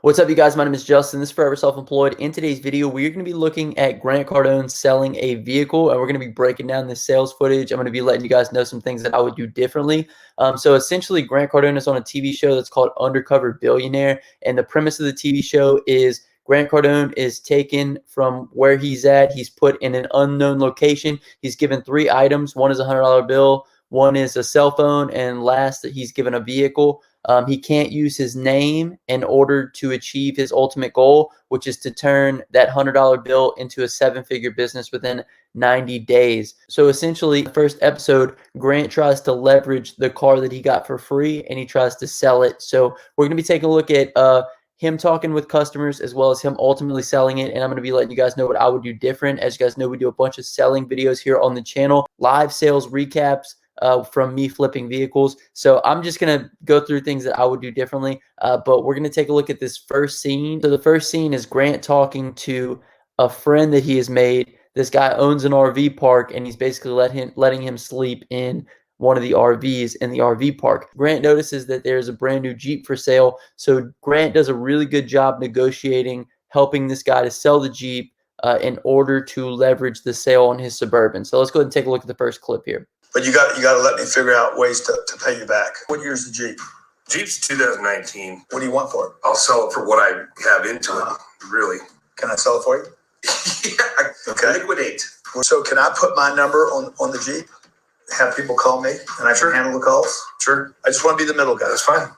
What's up, you guys? My name is Justin. This is Forever Self-Employed. In today's video, we're going to be looking at Grant Cardone selling a vehicle, and we're going to be breaking down the sales footage. I'm going to be letting you guys know some things that I would do differently. So essentially, Grant Cardone is on a TV show that's called Undercover Billionaire, and the premise of the TV show is Grant Cardone is taken from where he's at. He's put in an unknown location. He's given 3 items. One is a $100 bill. One is a cell phone, and last, he's given a vehicle. He can't use his name in order to achieve his ultimate goal, which is to turn that $100 bill into a 7-figure business within 90 days. So essentially, the first episode, Grant tries to leverage the car that he got for free, and he tries to sell it. So we're going to be taking a look at him talking with customers as well as him ultimately selling it. And I'm going to be letting you guys know what I would do different. As you guys know, we do a bunch of selling videos here on the channel, live sales recaps, from me flipping vehicles. So I'm just going to go through things that I would do differently. But we're going to take a look at this first scene. So the first scene is Grant talking to a friend that he has made. This guy owns an RV park, and he's basically letting him sleep in one of the RVs in the RV park. Grant notices that there's a brand new Jeep for sale. So Grant does a really good job negotiating, helping this guy to sell the Jeep in order to leverage the sale on his Suburban. So let's go ahead and take a look at the first clip here. But you got to let me figure out ways to pay you back. What year's the Jeep? Jeep's 2019. What do you want for it? I'll sell it for what I have into it, really. Can I sell it for you? Yeah, okay. Liquidate. So can I put my number on the Jeep? Have people call me and I can handle the calls? Sure. I just want to be the middle guy. That's fine.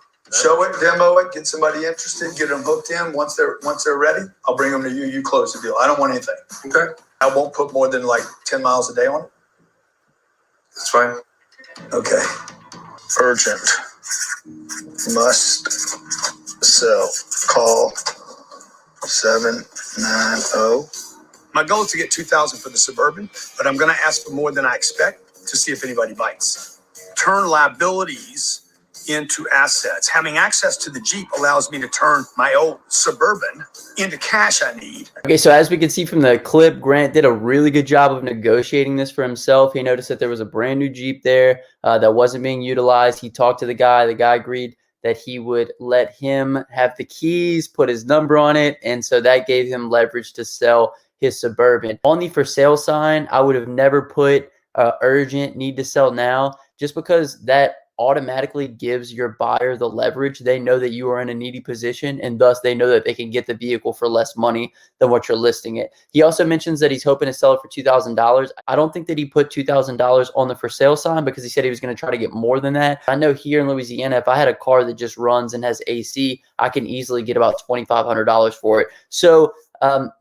Show it, demo it, get somebody interested, get them hooked in. Once they're ready, I'll bring them to you. You close the deal. I don't want anything. Okay. I won't put more than like 10 miles a day on it. That's fine. Okay. Urgent. Must sell. Call 790. My goal is to get 2,000 for the Suburban, but I'm going to ask for more than I expect to see if anybody bites. Turn liabilities into assets. Having access to the Jeep allows me to turn my old Suburban into cash I need. Okay, so as we can see from the clip, Grant did a really good job of negotiating this for himself. He noticed that there was a brand new Jeep there that wasn't being utilized. He talked to the guy. The guy agreed that he would let him have the keys, put his number on it, and so that gave him leverage to sell his Suburban. On the for sale sign, I would have never put urgent, need to sell now, just because that automatically gives your buyer the leverage. They know that you are in a needy position, and thus they know that they can get the vehicle for less money than what you're listing it. He also mentions that he's hoping to sell it for $2,000. I don't think that he put $2,000 on the for sale sign because he said he was going to try to get more than that. I know here in Louisiana, if I had a car that just runs and has AC, I can easily get about $2,500 for it. So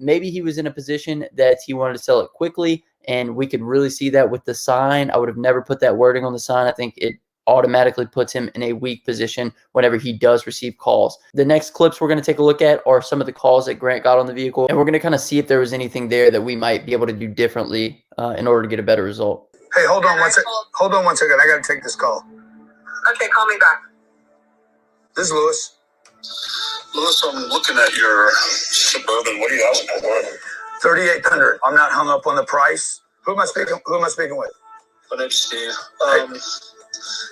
maybe he was in a position that he wanted to sell it quickly, and we could really see that with the sign. I would have never put that wording on the sign. I think it automatically puts him in a weak position whenever he does receive calls. The next clips we're going to take a look at are some of the calls that Grant got on the vehicle, and we're going to kind of see if there was anything there that we might be able to do differently in order to get a better result. Hey, hold on one second. Hold on one second. I got to take this call. Okay, call me back. This is Lewis. Lewis, I'm looking at your Suburban. What are you asking for? 3,800. I'm not hung up on the price. Who am I speaking with? My name's Steve.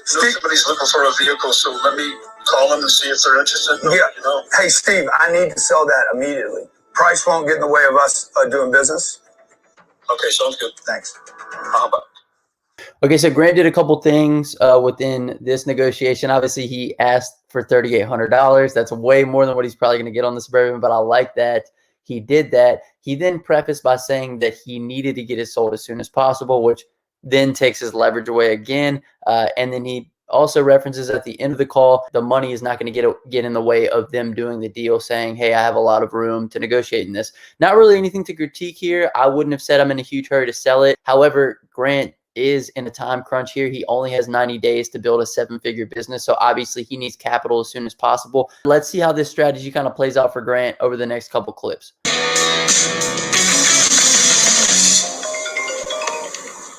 Steve, somebody's looking for a vehicle, so let me call them and see if they're interested. Yeah. You know. Hey, Steve, I need to sell that immediately. Price won't get in the way of us doing business. Okay, sounds good. Thanks. Bye. Okay, so Grant did a couple things within this negotiation. Obviously, he asked for $3,800. That's way more than what he's probably going to get on the Suburban, but I like that he did that. He then prefaced by saying that he needed to get it sold as soon as possible, which then takes his leverage away again. And then he also references at the end of the call, the money is not going to get in the way of them doing the deal, saying, hey, I have a lot of room to negotiate in this. Not really anything to critique here. I wouldn't have said I'm in a huge hurry to sell it. However, Grant is in a time crunch here. He only has 90 days to build a 7-figure business. So obviously he needs capital as soon as possible. Let's see how this strategy kind of plays out for Grant over the next couple clips.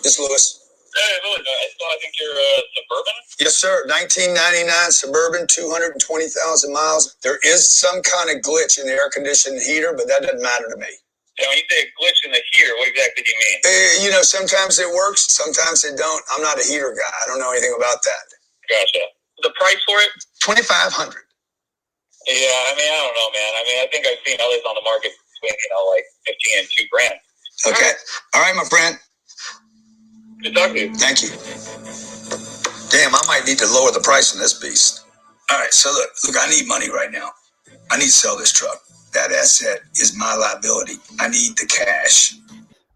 This is Lewis. Hey, Lewis, I think you're Suburban? Yes, sir. 1999 Suburban, 220,000 miles. There is some kind of glitch in the air conditioning heater, but that doesn't matter to me. Yeah, when you say a glitch in the heater, what exactly do you mean? Sometimes it works, sometimes it don't. I'm not a heater guy. I don't know anything about that. Gotcha. The price for it? $2,500. Yeah, I mean, I don't know, man. I think I've seen others on the market between, like 15 and 2 grand. Okay. All right, my friend. Good talking to you. Thank you. Damn, I might need to lower the price on this beast. All right, so look, I need money right now. I need to sell this truck. That asset is my liability. I need the cash.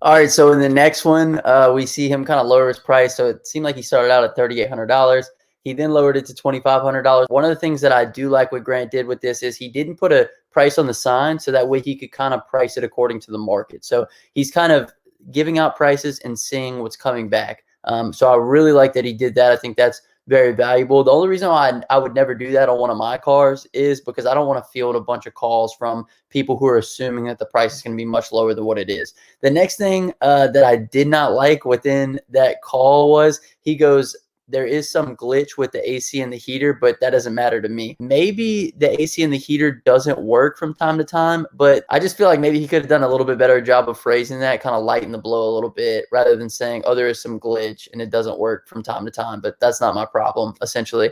All right, so in the next one, we see him kind of lower his price. So it seemed like he started out at $3,800. He then lowered it to $2,500. One of the things that I do like what Grant did with this is he didn't put a price on the sign, so that way he could kind of price it according to the market. So he's kind of giving out prices and seeing what's coming back. So I really like that he did that. I think that's very valuable. The only reason why I would never do that on one of my cars is because I don't want to field a bunch of calls from people who are assuming that the price is going to be much lower than what it is. The next thing that I did not like within that call was he goes, there is some glitch with the AC and the heater, but that doesn't matter to me. Maybe the AC and the heater doesn't work from time to time, but I just feel like maybe he could have done a little bit better job of phrasing that, kind of lighten the blow a little bit, rather than saying, oh, there is some glitch and it doesn't work from time to time, but that's not my problem, essentially.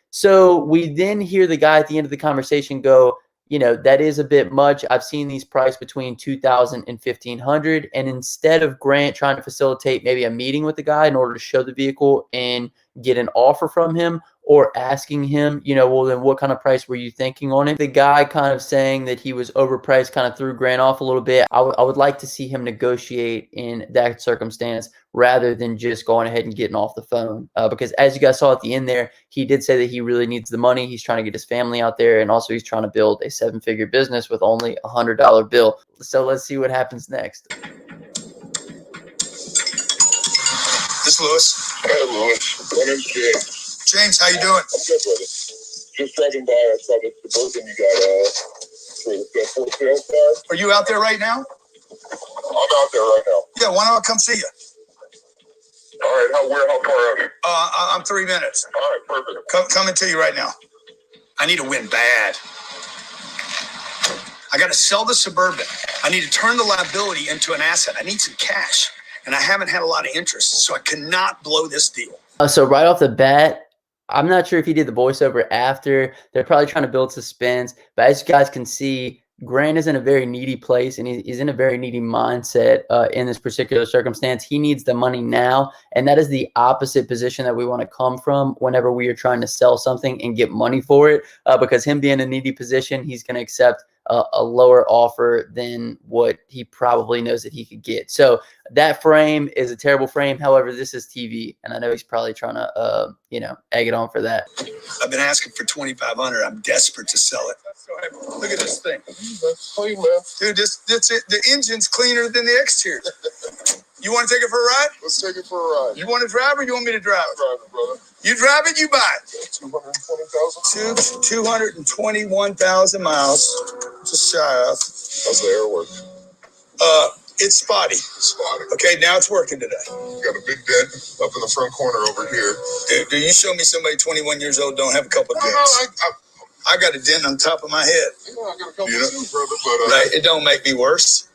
So we then hear the guy at the end of the conversation go, that is a bit much. I've seen these priced between $2,000 and $1,500. And instead of Grant trying to facilitate maybe a meeting with the guy in order to show the vehicle and get an offer from him, or asking him, well, then what kind of price were you thinking on it? The guy kind of saying that he was overpriced kind of threw Grant off a little bit. I would like to see him negotiate in that circumstance rather than just going ahead and getting off the phone. Because as you guys saw at the end there, he did say that he really needs the money. He's trying to get his family out there, and also he's trying to build a 7-figure business with only a $100 bill. So let's see what happens next. This Lewis. Hey, Lewis. My name's James. James, how you doing? I'm good, brother. Just driving by. I saw the Suburban you got for sale car. Are you out there right now? I'm out there right now. Yeah, why don't I come see you? All right, how far are you? I'm 3 minutes. All right, perfect. Coming to you right now. I need to win bad. I got to sell the Suburban. I need to turn the liability into an asset. I need some cash, and I haven't had a lot of interest, so I cannot blow this deal. So right off the bat, I'm not sure if he did the voiceover after. They're probably trying to build suspense. But as you guys can see, Grant is in a very needy place, and he's in a very needy mindset in this particular circumstance. He needs the money now, and that is the opposite position that we want to come from whenever we are trying to sell something and get money for it. Because him being in a needy position, he's going to accept a lower offer than what he probably knows that he could get. So that frame is a terrible frame. However, this is TV, and I know he's probably trying to, egg it on for that. I've been asking for $2,500. I'm desperate to sell it. Look at this thing. Hey, man. Dude, that's it. The engine's cleaner than the exterior. You want to take it for a ride? Let's take it for a ride. You want to drive or you want me to drive? Drive it, brother. You drive it, you buy it. 220,000. 221,000 miles. Just shy of. How's the air work? It's spotty. Spotty. Okay, now it's working today. Got a big dent up in the front corner over here. Do you show me somebody 21 years old don't have a couple of No, dents? I got a dent on top of my head. I got a couple too, brother, but right, it don't make me worse.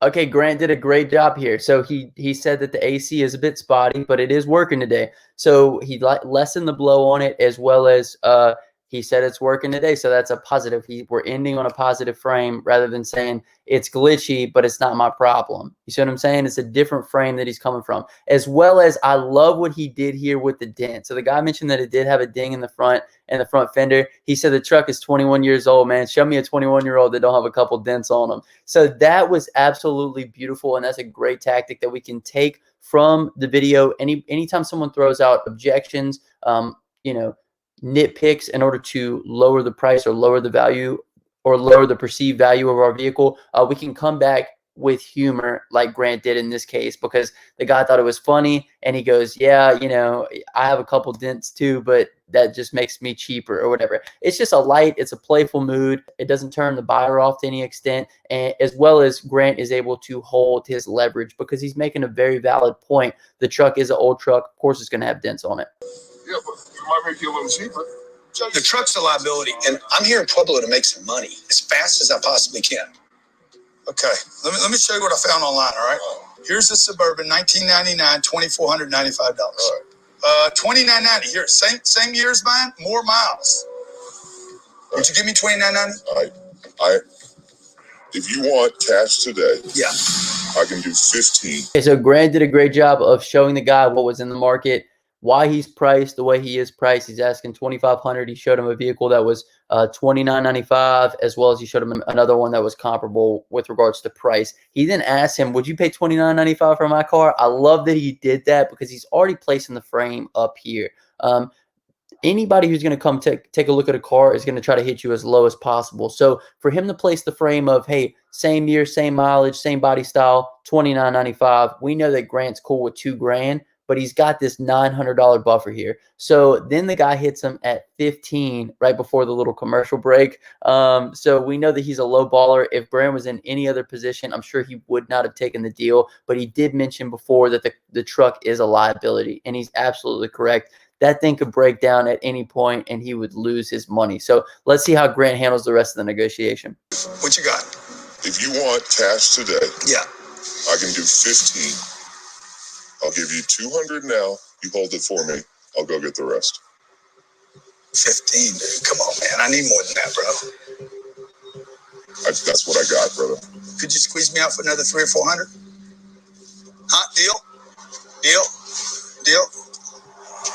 Okay, Grant did a great job here. So he said that the AC is a bit spotty, but it is working today. So he lessened the blow on it, as well as he said it's working today. So that's a positive. We're ending on a positive frame rather than saying it's glitchy, but it's not my problem. You see what I'm saying? It's a different frame that he's coming from. As well as I love what he did here with the dent. So the guy mentioned that it did have a ding in the front and the front fender. He said the truck is 21 years old, man. Show me a 21-year-old that don't have a couple dents on them. So that was absolutely beautiful, and that's a great tactic that we can take from the video. Anytime someone throws out objections, nitpicks in order to lower the price or lower the value or lower the perceived value of our vehicle, we can come back with humor like Grant did in this case, because the guy thought it was funny and he goes, yeah, I have a couple dents too, but that just makes me cheaper or whatever. It's just it's a playful mood. It doesn't turn the buyer off to any extent, and as well as Grant is able to hold his leverage because he's making a very valid point. The truck is an old truck. Of course, it's going to have dents on it. yeah, but it might make you a little cheaper. The truck's a liability, and I'm here in Pueblo to make some money as fast as I possibly can. Okay, let me show you what I found online, all right? Here's the Suburban, 1999, $2,495. All right. $2,990 here, same year as mine, more miles. Would you give me $2,990? All right. If you want cash today, Yeah. I can do 15. Okay, so Grant did a great job of showing the guy what was in the market, why he's priced the way he is priced. He's asking $2,500. He showed him a vehicle that was $2,995, as well as he showed him another one that was comparable with regards to price. He then asked him, "Would you pay $2,995 for my car?" I love that he did that because he's already placing the frame up here. Anybody who's going to come take a look at a car is going to try to hit you as low as possible. So for him to place the frame of, hey, same year, same mileage, same body style, $2,995, we know that Grant's cool with $2,000, but he's got this $900 buffer here. So then the guy hits him at 15 right before the little commercial break. So we know that he's a low baller. If Grant was in any other position, I'm sure he would not have taken the deal. But he did mention before that the truck is a liability, and he's absolutely correct. That thing could break down at any point and he would lose his money. So let's see how Grant handles the rest of the negotiation. What you got? If you want cash today, Yeah. I can do 15. I'll give you 200 now. You hold it for me. I'll go get the rest. 15, dude. Come on, man. I need more than that, bro. That's what I got, brother. Could you squeeze me out for another 300 or 400? Huh? Deal? Deal? Deal?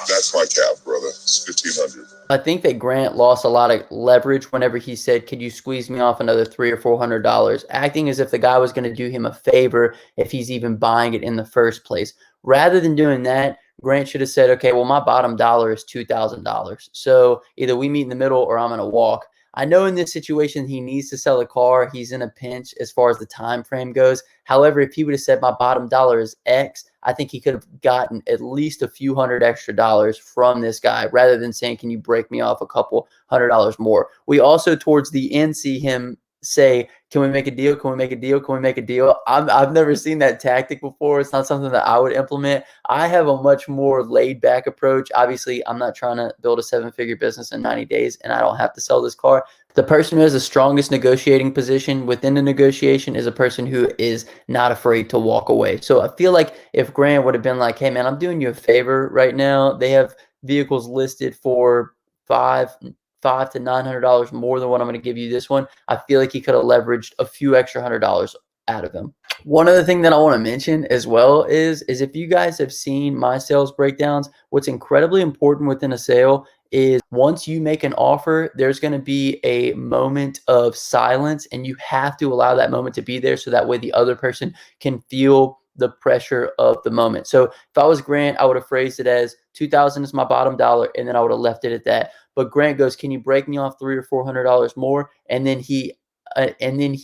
That's my cap, brother. It's 1,500. I think that Grant lost a lot of leverage whenever he said, "Could you squeeze me off another $300 or $400?" Acting as if the guy was going to do him a favor if he's even buying it in the first place. Rather than doing that, Grant should have said, "Okay, well, my bottom dollar is $2,000. So either we meet in the middle or I'm going to walk." I know in this situation he needs to sell the car. He's in a pinch as far as the time frame goes. However, if he would have said my bottom dollar is X, I think he could have gotten at least a few hundred extra dollars from this guy rather than saying, "Can you break me off a couple $100 more?" We also towards the end see him say, "Can we make a deal? Can we make a deal? Can we make a deal?" I've never seen that tactic before. It's not something that I would implement. I have a much more laid back approach. Obviously, I'm not trying to build a 7-figure business in 90 days and I don't have to sell this car. The person who has the strongest negotiating position within the negotiation is a person who is not afraid to walk away. So I feel like if Grant would have been like, "Hey man, I'm doing you a favor right now. They have vehicles listed for five to $900 more than what I'm going to give you this one," I feel like he could have leveraged a few extra $100 out of him. One other thing that I want to mention as well is if you guys have seen my sales breakdowns, what's incredibly important within a sale is once you make an offer, there's going to be a moment of silence, and you have to allow that moment to be there so that way the other person can feel the pressure of the moment. So if I was Grant, I would have phrased it as 2,000 is my bottom dollar, and then I would have left it at that. But Grant goes, "Can you break me off $300 or $400 more?" And then he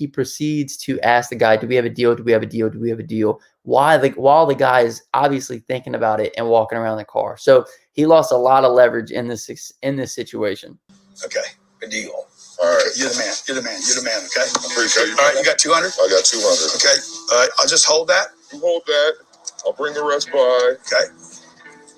proceeds to ask the guy, "Do we have a deal? Do we have a deal? Do we have a deal?" While the guy is obviously thinking about it and walking around the car. So he lost a lot of leverage in this situation. Okay. Good deal. All right. Okay, you're the man. You're the man. You're the man. Okay. Appreciate you. All right. You got 200? I got 200. Okay. All right. I'll just hold that. You hold that. I'll bring the rest by. Okay.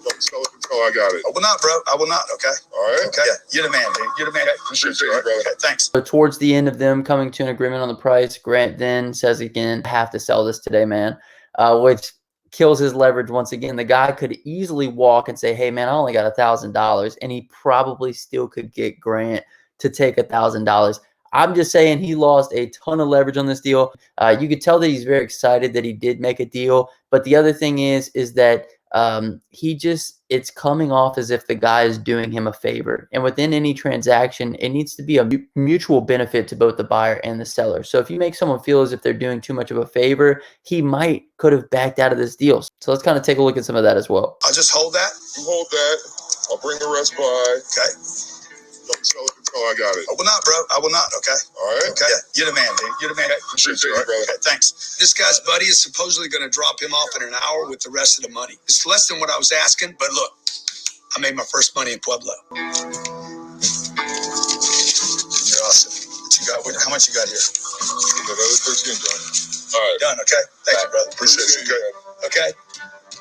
Don't sell it until I got it. I will not, bro. I will not. Okay. All right. Okay. Yeah. You're the man, dude. You're the man. Appreciate you, brother. Okay. Thanks. So towards the end of them coming to an agreement on the price, Grant then says again, "I have to sell this today, man," which kills his leverage once again. The guy could easily walk and say, "Hey, man, I only got $1,000," and he probably still could get Grant to take $1,000. I'm just saying he lost a ton of leverage on this deal. You could tell that he's very excited that he did make a deal. But the other thing is that it's coming off as if the guy is doing him a favor. And within any transaction, it needs to be a mutual benefit to both the buyer and the seller. So if you make someone feel as if they're doing too much of a favor, he could have backed out of this deal. So let's kind of take a look at some of that as well. I'll just hold that. You hold that. I'll bring the rest by. Okay. Don't sell it until I got it. I will not, bro. I will not. Okay. All right. Okay. Yeah. You're the man, dude. You're the man. Appreciate you, brother. Okay. Thanks. This guy's buddy is supposedly going to drop him off in an hour with the rest of the money. It's less than what I was asking, but look, I made my first money in Pueblo. You're awesome. What you got? How much you got here? Another 13 done. All right. Done. Okay. Thank you, brother. Appreciate you. Okay.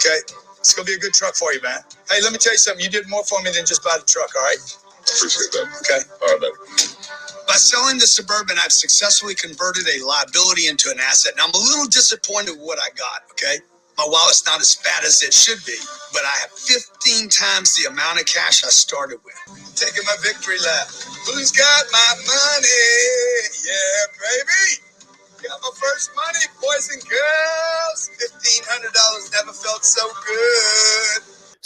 Okay. It's going to be a good truck for you, man. Hey, let me tell you something. You did more for me than just buy the truck, all right? Appreciate that. Okay. All right, man. By selling the Suburban, I've successfully converted a liability into an asset. Now, I'm a little disappointed with what I got, okay? My wallet's not as fat as it should be, but I have 15 times the amount of cash I started with. Taking my victory lap. Who's got my money? Yeah.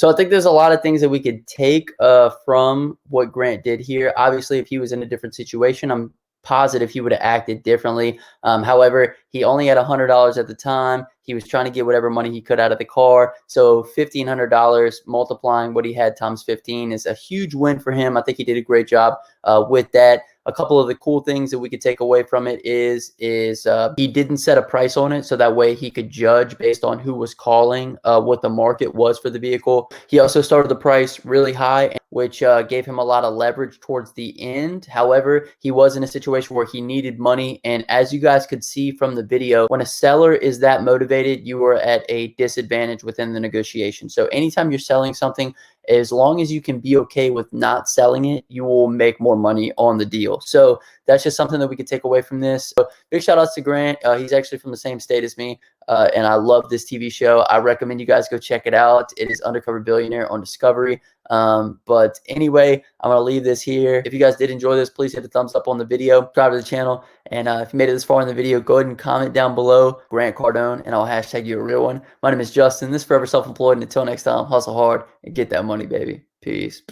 So I think there's a lot of things that we could take from what Grant did here. Obviously, if he was in a different situation, I'm positive he would have acted differently. However, he only had $100 at the time. He was trying to get whatever money he could out of the car. So $1,500 multiplying what he had times 15 is a huge win for him. I think he did a great job with that. A couple of the cool things that we could take away from it is he didn't set a price on it, so that way he could judge based on who was calling what the market was for the vehicle. He also started the price really high, which gave him a lot of leverage towards the end. However, he was in a situation where he needed money, and as you guys could see from the video, when a seller is that motivated, you are at a disadvantage within the negotiation. So anytime you're selling something, as long as you can be okay with not selling it, you will make more money on the deal. So that's just something that we could take away from this. So big shout outs to Grant. He's actually from the same state as me. And I love this TV show. I recommend you guys go check it out. It is Undercover Billionaire on Discovery. But anyway, I'm going to leave this here. If you guys did enjoy this, please hit the thumbs up on the video, subscribe to the channel. And if you made it this far in the video, go ahead and comment down below Grant Cardone, and I'll hashtag you a real one. My name is Justin. This is Forever Self-Employed. And until next time, hustle hard and get that money, baby. Peace.